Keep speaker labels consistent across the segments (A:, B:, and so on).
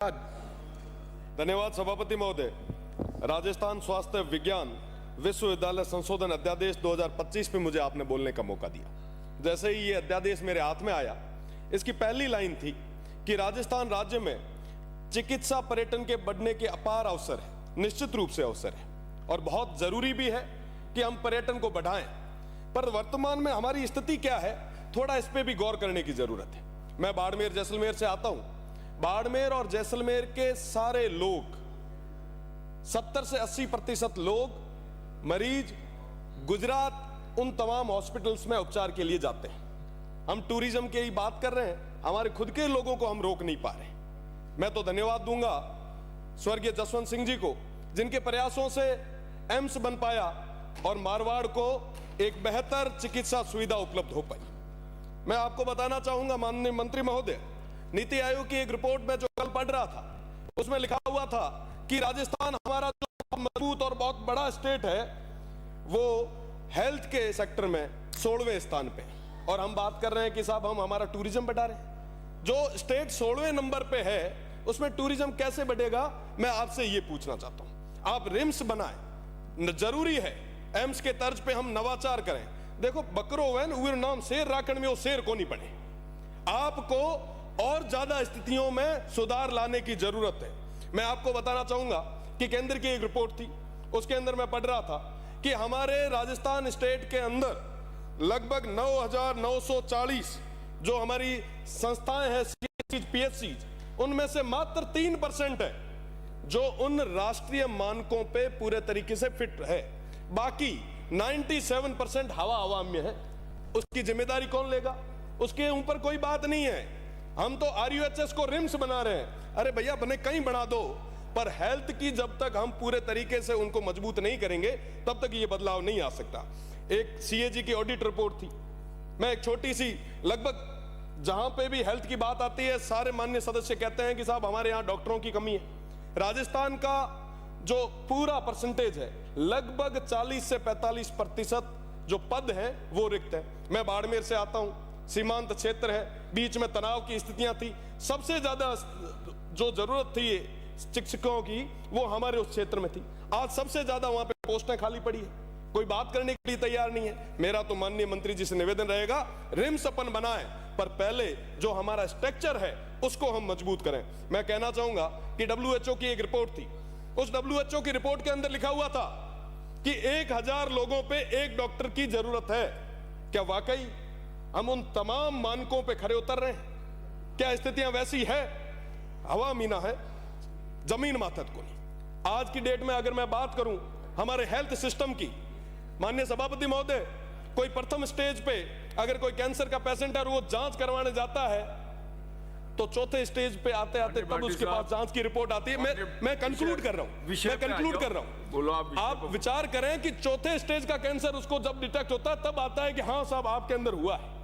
A: धन्यवाद सभापति महोदय। राजस्थान स्वास्थ्य विज्ञान विश्वविद्यालय संशोधन अध्यादेश 2025 पे मुझे आपने बोलने का मौका दिया। जैसे ही ये अध्यादेश मेरे हाथ में आया, इसकी पहली लाइन थी कि राजस्थान राज्य में चिकित्सा पर्यटन के बढ़ने के अपार अवसर है, निश्चित रूप से अवसर है और बहुत जरूरी भी है कि हम पर्यटन को बढ़ाएं। पर वर्तमान में हमारी स्थिति क्या है, थोड़ा इस पे भी गौर करने की जरूरत है। मैं बाड़मेर जैसलमेर से आता हूं। बाड़मेर और जैसलमेर के सारे लोग 70 से 80% लोग मरीज गुजरात उन तमाम हॉस्पिटल्स में उपचार के लिए जाते हैं। हम टूरिज्म की ही बात कर रहे हैं, हमारे खुद के लोगों को हम रोक नहीं पा रहे। मैं तो धन्यवाद दूंगा स्वर्गीय जसवंत सिंह जी को, जिनके प्रयासों से एम्स बन पाया और मारवाड़ को एक बेहतर चिकित्सा सुविधा उपलब्ध हो पाई। मैं आपको बताना चाहूंगा माननीय मंत्री महोदय, नीति आयोग की एक रिपोर्ट में जो कल पढ़ रहा था, उसमें लिखा हुआ था कि राजस्थान हमारा जो मजबूत और बहुत बड़ा स्टेट है, वो हेल्थ के सेक्टर में 16वें स्थान पे, और हम बात कर रहे हैं कि साहब हम हमारा टूरिज्म बढ़ा रहे हैं। जो स्टेट 16वें नंबर पे है, उसमें टूरिज्म कैसे बढ़ेगा, मैं आपसे ये पूछना चाहता हूं। आप रिम्स बनाएं, जरूरी है एम्स के तर्ज पे हम नवाचार करें। देखो, बकरो वैन उर नाम शेर राखण में वो शेर को नहीं बने। आपको और ज्यादा स्थितियों में सुधार लाने की जरूरत है। मैं आपको बताना चाहूंगा कि केंद्र की एक रिपोर्ट थी, उसके अंदर मैं पढ़ रहा था कि हमारे राजस्थान स्टेट के अंदर लगभग 9,940 जो हमारी संस्थाएं हैं, पीएचसी, उनमें से मात्र 3% है जो उन राष्ट्रीय मानकों पे पूरे तरीके से फिट है। बाकी 97% हवा में है। उसकी जिम्मेदारी कौन लेगा? उसके ऊपर कोई बात नहीं है। हम तो आरयूएचएस को रिम्स बना रहे हैं। अरे भैया, बने कहीं बना दो, पर हेल्थ की जब तक हम पूरे तरीके से उनको मजबूत नहीं करेंगे, तब तक ये बदलाव नहीं आ सकता। एक सीएजी की ऑडिट रिपोर्ट थी। मैं एक छोटी सी, लगभग जहां पे भी हेल्थ की बात आती है, सारे माननीय सदस्य कहते हैं कि साहब हमारे यहां डॉक्टरों की कमी है। राजस्थान का जो पूरा परसेंटेज है, लगभग 40 से 45% जो पद है वो रिक्त है। मैं बाड़मेर से आता हूं, सीमांत क्षेत्र है, बीच में तनाव की स्थितियां थी। सबसे ज्यादा जो जरूरत थी शिक्षकों की, वो हमारे उस क्षेत्र में थी। आज सबसे ज्यादा वहां पे पोस्टें खाली पड़ी है, कोई बात करने के लिए तैयार नहीं है। मेरा तो माननीय मंत्री जी से निवेदन रहेगा, रिम्स अपन बनाएं, पर पहले जो हमारा स्ट्रक्चर है उसको हम मजबूत करें। मैं कहना चाहूंगा कि WHO की एक रिपोर्ट थी, उस WHO की रिपोर्ट के अंदर लिखा हुआ था कि 1000 लोगों पे एक डॉक्टर की जरूरत है। क्या वाकई हम उन तमाम मानकों पे खरे उतर रहे हैं? क्या स्थितियां वैसी है? हवा मीना है, जमीन माथत को नहीं। आज की डेट में अगर मैं बात करूं हमारे हेल्थ सिस्टम की, माननीय सभापति महोदय, कोई प्रथम स्टेज पे अगर कोई कैंसर का पेशेंट है और वो जांच करवाने जाता है, तो चौथे स्टेज पे आते आते तब उसके पास जांच की रिपोर्ट आती है। मैं कंक्लूड कर रहा हूं, आप विचार करें कि चौथे स्टेज का कैंसर उसको जब डिटेक्ट होता है, तब आता है कि हाँ साहब आपके अंदर हुआ है।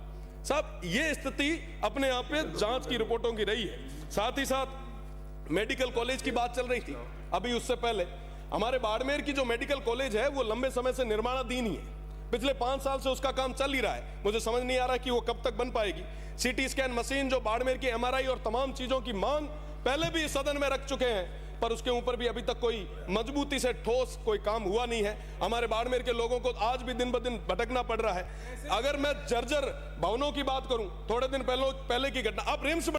A: साहब, ये स्थिति अपने आप पे जांच की रिपोर्टों की रही है। साथ ही साथ मेडिकल कॉलेज की बात चल रही थी अभी, उससे पहले हमारे बाड़मेर की जो मेडिकल कॉलेज है वो लंबे समय से निर्माणाधीन ही है। पिछले 5 साल से उसका काम चल ही रहा है। मुझे समझ नहीं आ रहा कि वो कब तक बन पाएगी। सीटी स्कैन मशीन जो बाड़मेर की MRI और तमाम चीजों की मांग पहले भी सदन में रख चुके हैं, पर उसके ऊपर भी अभी तक कोई मजबूती से ठोस कोई काम हुआ नहीं है। हमारे बाड़मेर के लोगों को आज भी दिन ब दिन भटकना पड़ रहा है। अगर मैं जर्जर भवनों की बात करूं, थोड़े दिन पहले की घटना, आप रिम्स